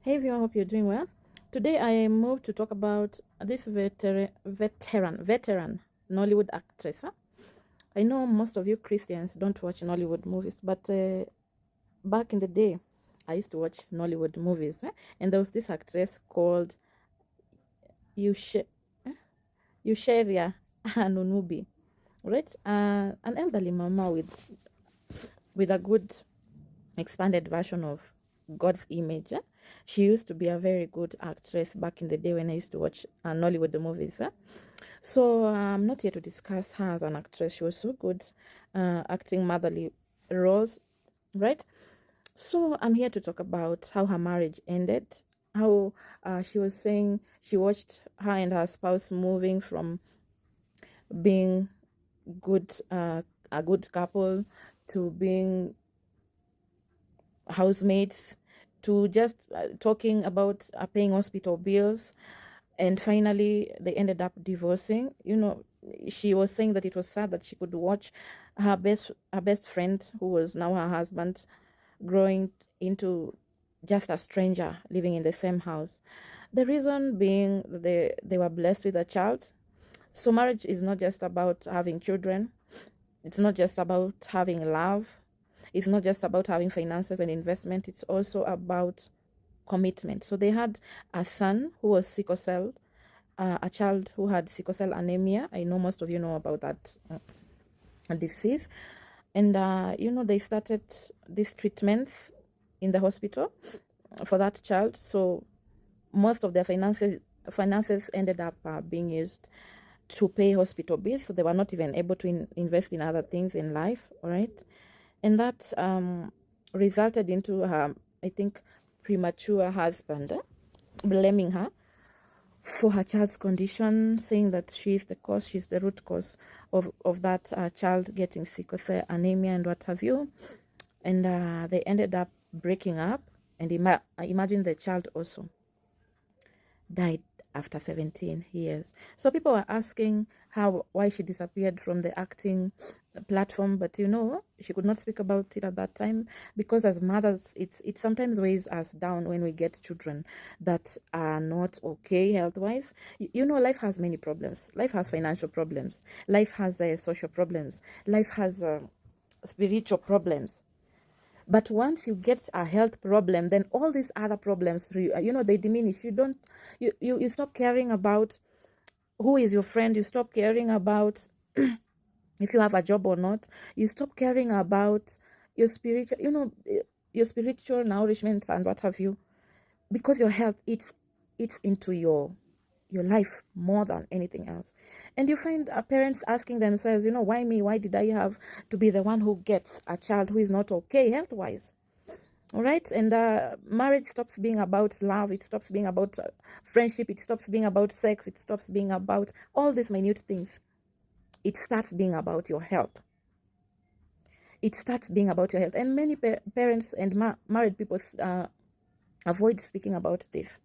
Hey everyone, hope you're doing well. Today I moved to talk about this veteran Nollywood actress. I know most of you Christians don't watch Nollywood movies, but back in the day, I used to watch Nollywood movies, and there was this actress called Yushe, Yusheria Anunubi, right? An elderly mama with a good expanded version of God's image. She used to be a very good actress back in the day when I used to watch Nollywood movies. So I'm not here to discuss her as an actress. She was so good acting motherly roles, right? So I'm here to talk about how her marriage ended, how she was saying she watched her and her spouse moving from being good, a good couple to being housemates to just talking about paying hospital bills, and finally they ended up divorcing. She was saying that it was sad that she could watch her best friend, who was now her husband, growing into just a stranger living in the same house. The reason being they were blessed with a child. So marriage is not just about having children, it's not just about having love, it's not just about having finances and investment, it's also about commitment. So they had a son who was sickle cell, a child who had sickle cell anemia. I know most of you know about that disease. And, they started these treatments in the hospital for that child. So most of their finances ended up being used to pay hospital bills. So they were not even able to invest in other things in life, all right? And that resulted into her, I think, premature husband blaming her for her child's condition, saying that she's the root cause of that child getting sickle cell anemia and what have you. And they ended up breaking up. And imagine the child also died after 17 years. So people were asking why she disappeared from the acting platform, but she could not speak about it at that time, because as mothers it sometimes weighs us down when we get children that are not okay health wise. Life has many problems. Life has financial problems, life has social problems, life has spiritual problems. But once you get a health problem, then all these other problems, they diminish. You stop caring about who is your friend. You stop caring about if you have a job or not. You stop caring about your spiritual nourishment and what have you, because your health, it's into your life more than anything else. And you find parents asking themselves, why me? Why did I have to be the one who gets a child who is not okay health wise? All right. And marriage stops being about love, it stops being about friendship, it stops being about sex, it stops being about all these minute things. It starts being about your health. It starts being about your health. And many parents and married people avoid speaking about this.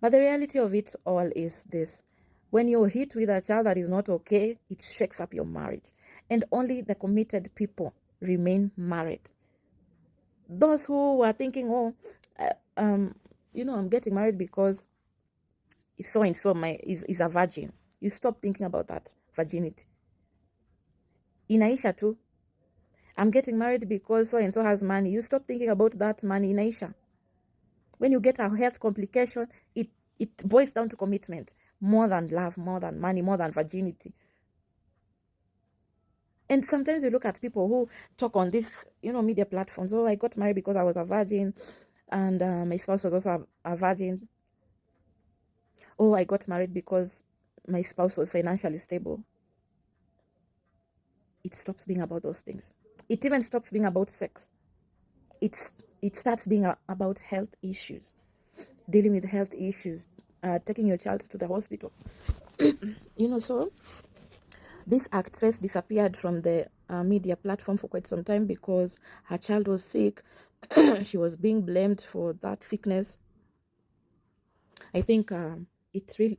But the reality of it all is this: when you're hit with a child that is not okay, it shakes up your marriage. And only the committed people remain married. Those who are thinking, I'm getting married because so and so is a virgin, you stop thinking about that virginity. Inaisha too. I'm getting married because so and so has money. You stop thinking about that money, Inaisha. When you get a health complication, it boils down to commitment, more than love, more than money, more than virginity. And sometimes you look at people who talk on this, media platforms. I got married because I was a virgin, and my spouse was also a virgin. I got married because my spouse was financially stable. It stops being about those things. It even stops being about sex. It starts being about health issues, dealing with health issues, taking your child to the hospital. So this actress disappeared from the media platform for quite some time because her child was sick. She was being blamed for that sickness. I think it really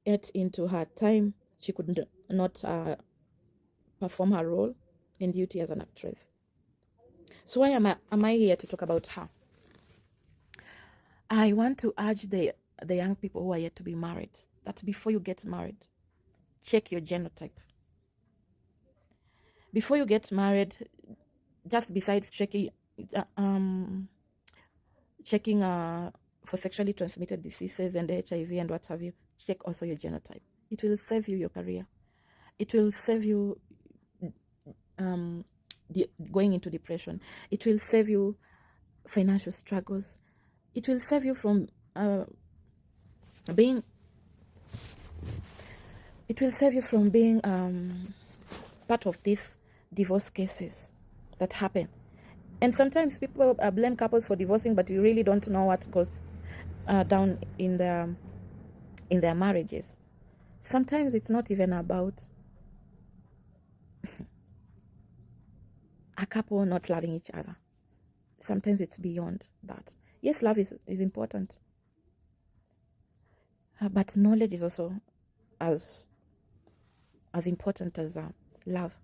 ate into her time. She could not perform her role and duty as an actress. So why am I here to talk about her? I want to urge the young people who are yet to be married that before you get married, check your genotype. Before you get married, just besides checking for sexually transmitted diseases and HIV and what have you, check also your genotype. It will save you your career. It will save you going into depression. It will save you financial struggles. It will save you from being part of these divorce cases that happen. And sometimes people blame couples for divorcing, but you really don't know what goes down in their marriages. Sometimes it's not even about a couple not loving each other. Sometimes it's beyond that. Yes, love is important, but knowledge is also as important as love,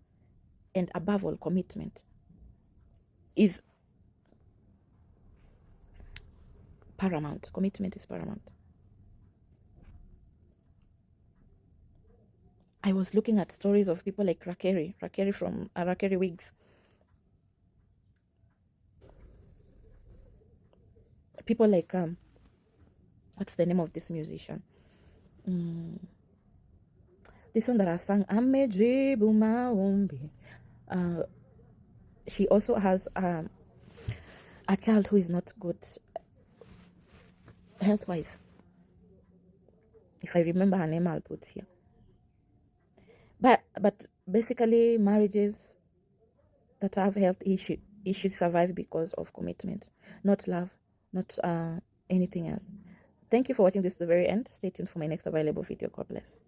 and above all, commitment is paramount. Commitment is paramount. I was looking at stories of people like Rakeri from Rakeri Wigs. People like what's the name of this musician? This one that I sang, Amejibu Maombi. She also has a child who is not good health-wise. If I remember her name, I'll put here. But basically, marriages that have health issues survive because of commitment, not love, not anything else. Thank you for watching this to the very end. Stay tuned for my next available video. God bless.